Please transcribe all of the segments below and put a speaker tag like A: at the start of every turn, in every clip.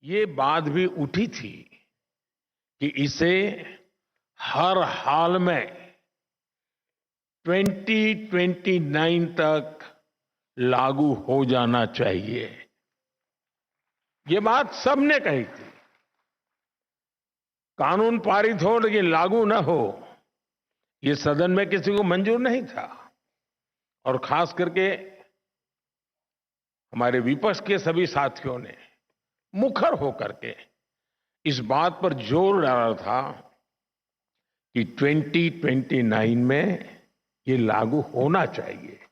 A: ये बात भी उठी थी कि इसे हर हाल में 2029 तक लागू हो जाना चाहिए। ये बात सबने कही थी। कानून पारित हो लेकिन लागू न हो, ये सदन में किसी को मंजूर नहीं था। और खास करके हमारे विपक्ष के सभी साथियों ने मुखर होकर के इस बात पर जोर डाला था कि 2029 में ये लागू होना चाहिए।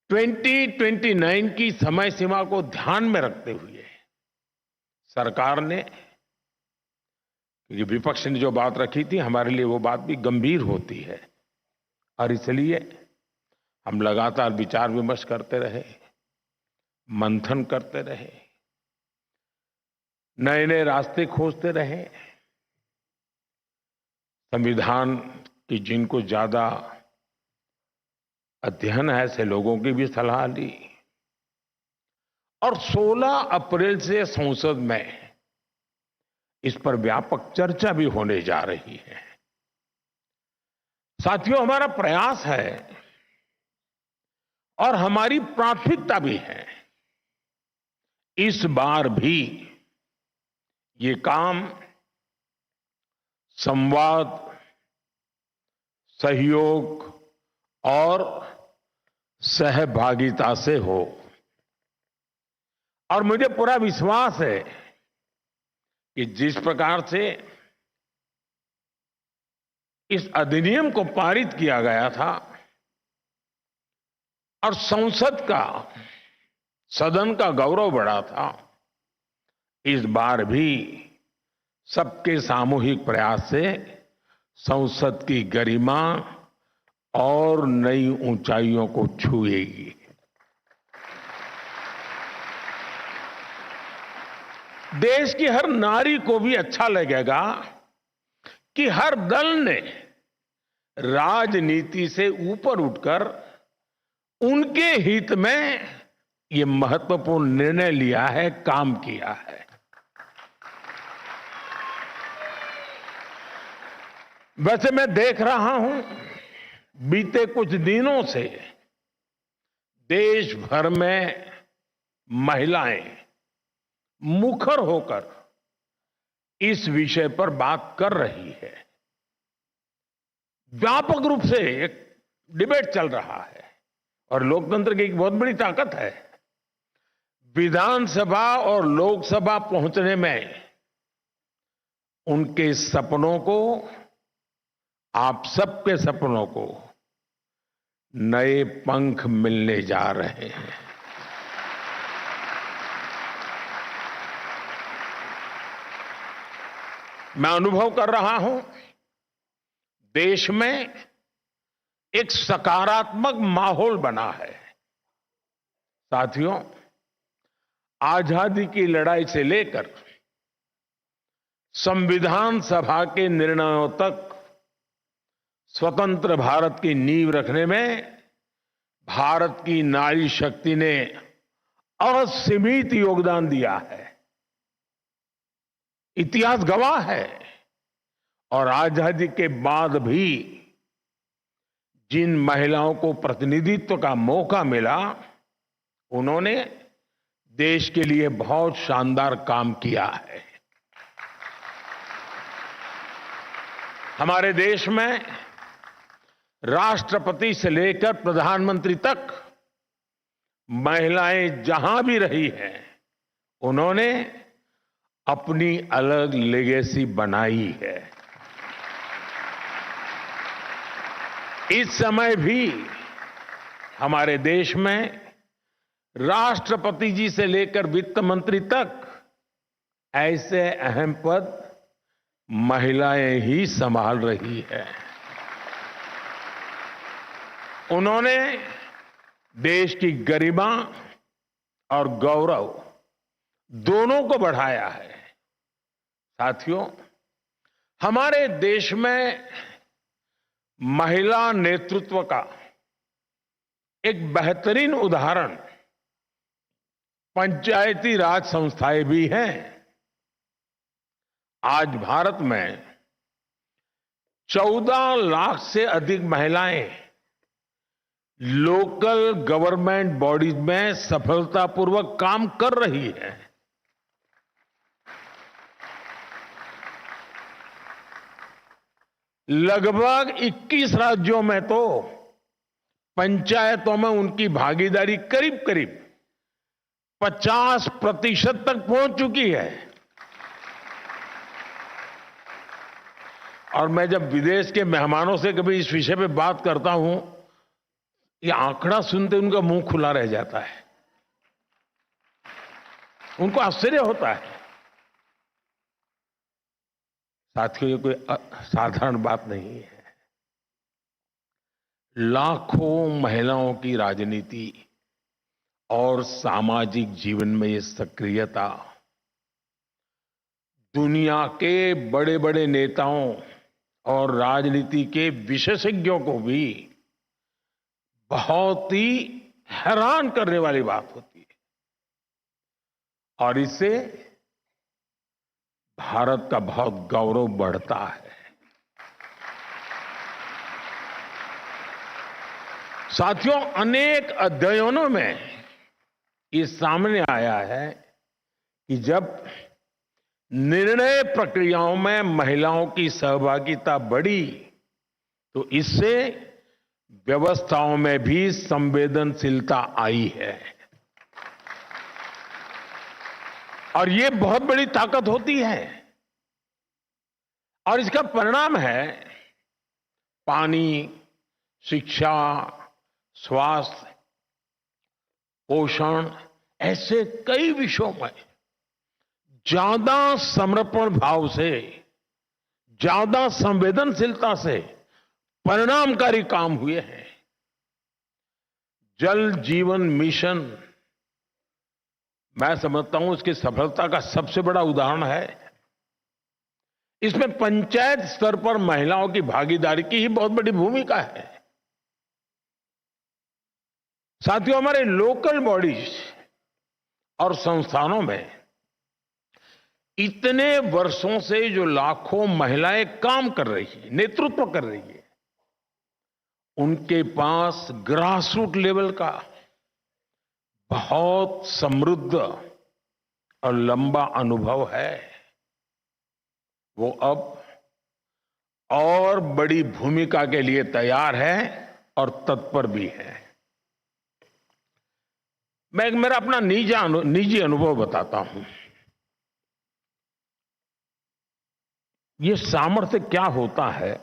A: 2029 की समय सीमा को ध्यान में रखते हुए सरकार ने, क्योंकि विपक्ष ने जो बात रखी थी हमारे लिए वो बात भी गंभीर होती है, और इसलिए हम लगातार विचार विमर्श करते रहे, मंथन करते रहे, नए नए रास्ते खोजते रहे। संविधान की जिनको ज्यादा अध्ययन है ऐसे लोगों की भी सलाह ली, और 16 अप्रैल से संसद में इस पर व्यापक चर्चा भी होने जा रही है। साथियों, हमारा प्रयास है और हमारी प्राथमिकता भी है, इस बार भी ये काम संवाद, सहयोग और सहभागिता से हो। और मुझे पूरा विश्वास है कि जिस प्रकार से इस अधिनियम को पारित किया गया था और संसद का, सदन का गौरव बढ़ा था, इस बार भी सबके सामूहिक प्रयास से संसद की गरिमा और नई ऊंचाइयों को छुएगी। देश की हर नारी को भी अच्छा लगेगा कि हर दल ने राजनीति से ऊपर उठकर उनके हित में ये महत्वपूर्ण निर्णय लिया है, काम किया है। वैसे मैं देख रहा हूं बीते कुछ दिनों से देश भर में महिलाएं मुखर होकर इस विषय पर बात कर रही है। व्यापक रूप से एक डिबेट चल रहा है और लोकतंत्र की एक बहुत बड़ी ताकत है। विधानसभा और लोकसभा पहुंचने में उनके सपनों को, आप सबके सपनों को नए पंख मिलने जा रहे हैं। मैं अनुभव कर रहा हूं देश में एक सकारात्मक माहौल बना है। साथियों, आजादी की लड़ाई से लेकर संविधान सभा के निर्णयों तक स्वतंत्र भारत की नींव रखने में भारत की नारी शक्ति ने असीमित योगदान दिया है। इतिहास गवाह है। और आजादी के बाद भी जिन महिलाओं को प्रतिनिधित्व का मौका मिला, उन्होंने देश के लिए बहुत शानदार काम किया है। हमारे देश में राष्ट्रपति से लेकर प्रधानमंत्री तक महिलाएं जहां भी रही हैं, उन्होंने अपनी अलग लेगेसी बनाई है। इस समय भी हमारे देश में राष्ट्रपति जी से लेकर वित्त मंत्री तक ऐसे अहम पद महिलाएं ही संभाल रही है। उन्होंने देश की गरिमा और गौरव दोनों को बढ़ाया है। साथियों, हमारे देश में महिला नेतृत्व का एक बेहतरीन उदाहरण पंचायती राज संस्थाएं भी हैं। आज भारत में 14 लाख से अधिक महिलाएं लोकल गवर्नमेंट बॉडीज में सफलतापूर्वक काम कर रही है। लगभग 21 राज्यों में तो पंचायतों में उनकी भागीदारी करीब करीब 50% तक पहुंच चुकी है। और मैं जब विदेश के मेहमानों से कभी इस विषय पे बात करता हूं, ये आंकड़ा सुनते उनका मुंह खुला रह जाता है, उनको आश्चर्य होता है। साथियों, ये कोई साधारण बात नहीं है। लाखों महिलाओं की राजनीति और सामाजिक जीवन में ये सक्रियता दुनिया के बड़े बड़े नेताओं और राजनीति के विशेषज्ञों को भी बहुत ही हैरान करने वाली बात होती है। और इससे भारत का बहुत गौरव बढ़ता है। साथियों, अनेक अध्ययनों में ये सामने आया है कि जब निर्णय प्रक्रियाओं में महिलाओं की सहभागिता बढ़ी तो इससे व्यवस्थाओं में भी संवेदनशीलता आई है। और ये बहुत बड़ी ताकत होती है। और इसका परिणाम है पानी, शिक्षा, स्वास्थ्य, पोषण, ऐसे कई विषयों में ज्यादा समर्पण भाव से, ज्यादा संवेदनशीलता से परिणामकारी काम हुए हैं। जल जीवन मिशन, मैं समझता हूं इसकी सफलता का सबसे बड़ा उदाहरण है। इसमें पंचायत स्तर पर महिलाओं की भागीदारी की ही बहुत बड़ी भूमिका है। साथियों, हमारे लोकल बॉडीज और संस्थानों में इतने वर्षों से जो लाखों महिलाएं काम कर रही है, नेतृत्व कर रही है, उनके पास ग्रासरूट लेवल का बहुत समृद्ध और लंबा अनुभव है। वो अब और बड़ी भूमिका के लिए तैयार है और तत्पर भी है। मैं मेरा अपना निजी अनुभव बताता हूं। ये सामर्थ्य क्या होता है।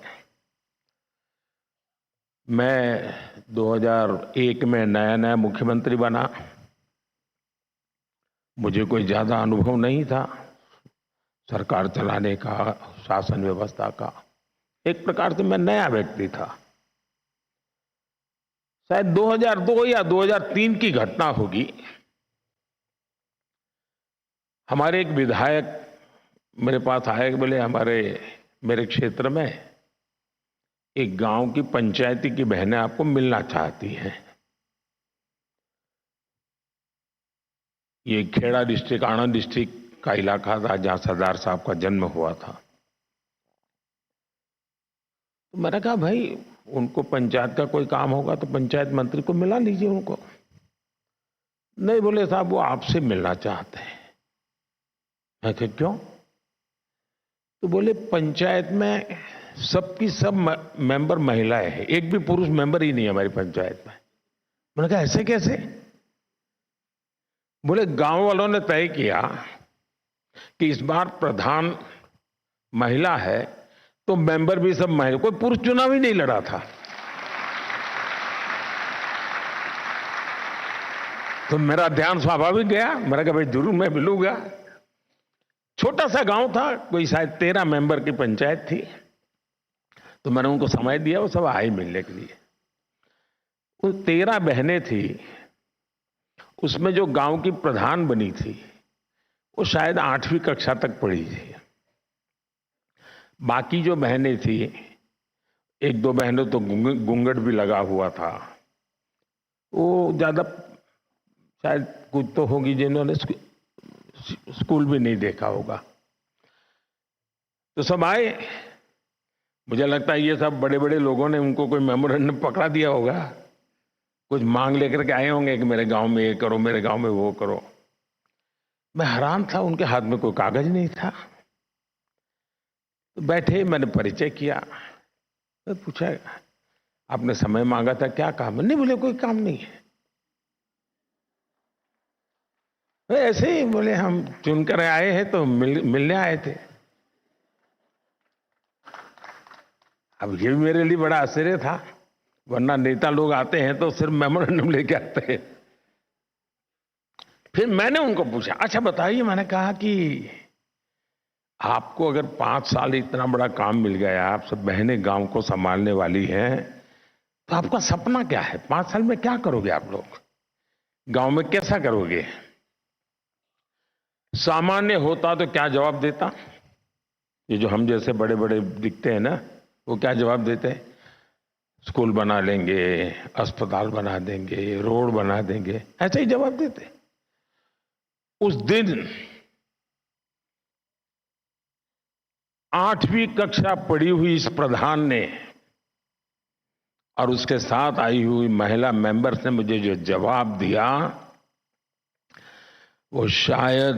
A: मैं 2001 में नया नया मुख्यमंत्री बना। मुझे कोई ज्यादा अनुभव नहीं था सरकार चलाने का, शासन व्यवस्था का। एक प्रकार से मैं नया व्यक्ति था। शायद 2002 या 2003 की घटना होगी। हमारे एक विधायक मेरे पास आए, बोले मेरे क्षेत्र में एक गांव की पंचायती की बहनें आपको मिलना चाहती हैं। ये खेड़ा डिस्ट्रिक्ट, आणंद डिस्ट्रिक्ट का इलाका था जहां सरदार साहब का जन्म हुआ था। तो मैंने कहा भाई उनको पंचायत का कोई काम होगा तो पंचायत मंत्री को मिला लीजिए उनको। नहीं, बोले साहब वो आपसे मिलना चाहते हैं। मैं कहा क्यों? तो बोले पंचायत में सबकी सब मेंबर महिलाएं हैं, एक भी पुरुष मेंबर ही नहीं है हमारी पंचायत में। मैंने कहा ऐसे कैसे? बोले गांव वालों ने तय किया कि इस बार प्रधान महिला है तो मेंबर भी सब महिला, कोई पुरुष चुनाव ही नहीं लड़ा था। तो मेरा ध्यान स्वाभाविक गया। मैंने कहा भाई जरूर मैं मिलूंगा। छोटा सा गांव था, कोई शायद 13 मेंबर की पंचायत थी। तो मैंने उनको समय दिया, वो सब आए मिलने के लिए। वो 13 बहनें थी, उसमें जो गांव की प्रधान बनी थी वो शायद 8वीं कक्षा तक पढ़ी थी। बाकी जो बहनें थी, एक दो बहनों तो घूंघट भी लगा हुआ था, वो ज्यादा शायद कुछ तो होगी जिन्होंने स्कूल भी नहीं देखा होगा। तो सब आए, मुझे लगता है ये सब बड़े बड़े लोगों ने उनको कोई मेमोरेंडम पकड़ा दिया होगा, कुछ मांग लेकर के आए होंगे कि मेरे गांव में ये करो, मेरे गांव में वो करो। मैं हैरान था, उनके हाथ में कोई कागज नहीं था। तो बैठे, मैंने परिचय किया, तो पूछा आपने समय मांगा था, क्या काम है? नहीं बोले कोई काम नहीं है। ऐसे ही बोले हम चुनकर आए हैं तो मिलने आए थे। अब ये भी मेरे लिए बड़ा आश्चर्य था, वरना नेता लोग आते हैं तो सिर्फ मेमोरेंडम लेके आते हैं। फिर मैंने उनको पूछा, अच्छा बताइए, मैंने कहा कि आपको अगर 5 साल इतना बड़ा काम मिल गया, आप सब बहनें गांव को संभालने वाली हैं, तो आपका सपना क्या है? 5 साल में क्या करोगे आप लोग? गांव में कैसा करोगे? सामान्य होता तो क्या जवाब देता? ये जो हम जैसे बड़े बड़े दिखते हैं ना, वो क्या जवाब देते हैं? स्कूल बना लेंगे, अस्पताल बना देंगे, रोड बना देंगे, ऐसे ही जवाब देते। उस दिन 8वीं कक्षा पढ़ी हुई इस प्रधान ने और उसके साथ आई हुई महिला मेंबर्स ने मुझे जो जवाब दिया, वो शायद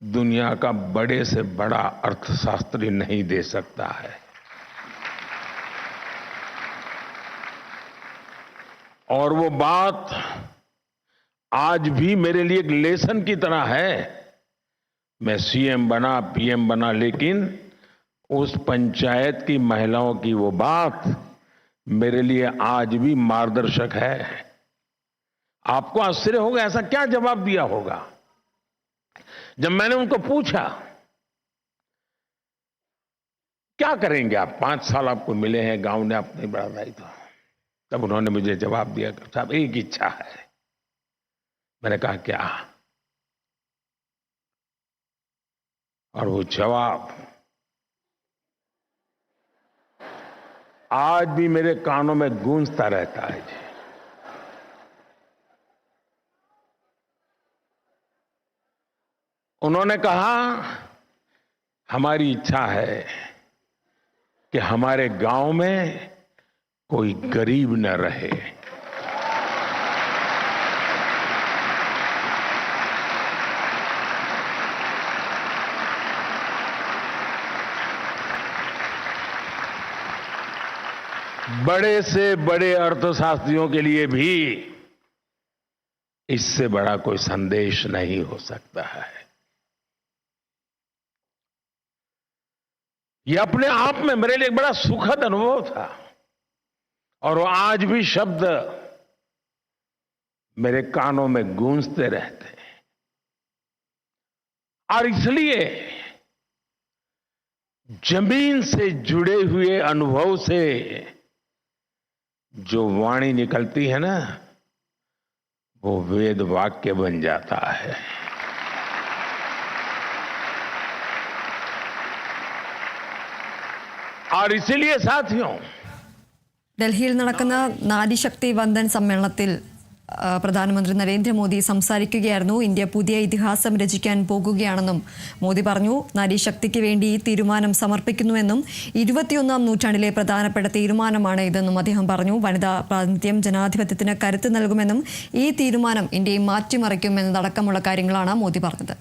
A: दुनिया का बड़े से बड़ा अर्थशास्त्री नहीं दे सकता है। और वो बात आज भी मेरे लिए एक लेसन की तरह है। मैं सीएम बना, पीएम बना, लेकिन उस पंचायत की महिलाओं की वो बात मेरे लिए आज भी मार्गदर्शक है। आपको आश्चर्य होगा ऐसा क्या जवाब दिया होगा। जब मैंने उनको पूछा क्या करेंगे आप, 5 साल आपको मिले हैं, गांव ने आपको नहीं बढ़ाई, तो तब उन्होंने मुझे जवाब दिया, साहब एक इच्छा है। मैंने कहा क्या? और वो जवाब आज भी मेरे कानों में गूंजता रहता है जी। उन्होंने कहा हमारी इच्छा है कि हमारे गांव में कोई गरीब न रहे। बड़े से बड़े अर्थशास्त्रियों के लिए भी इससे बड़ा कोई संदेश नहीं हो सकता है। यह अपने आप में मेरे लिए एक बड़ा सुखद अनुभव था और वो आज भी शब्द मेरे कानों में गूंजते रहते हैं। और इसलिए जमीन से जुड़े हुए अनुभव से जो वाणी निकलती है ना, वो वेद वाक्य बन जाता है। और इसीलिए साथियों,
B: ഡൽഹിയിൽ നടക്കുന്ന നാരിശക്തി വന്ദൻ സമ്മേളനത്തിൽ പ്രധാനമന്ത്രി നരേന്ദ്രമോദി സംസാരിക്കുകയായിരുന്നു. ഇന്ത്യ പുതിയ ഇതിഹാസം രചിക്കാൻ പോകുകയാണെന്നും മോദി പറഞ്ഞു. നാരീശക്തിക്ക് വേണ്ടി ഈ തീരുമാനം സമർപ്പിക്കുന്നുവെന്നും 21ാം നൂറ്റാണ്ടിലെ പ്രധാനപ്പെട്ട തീരുമാനമാണ് ഇതെന്നും അദ്ദേഹം പറഞ്ഞു. വനിതാ പ്രാതിനിധ്യം ജനാധിപത്യത്തിന് കരുത്ത് നൽകുമെന്നും ഈ തീരുമാനം ഇന്ത്യയെ മാറ്റിമറിക്കുമെന്നതടക്കമുള്ള കാര്യങ്ങളാണ് മോദി പറഞ്ഞത്.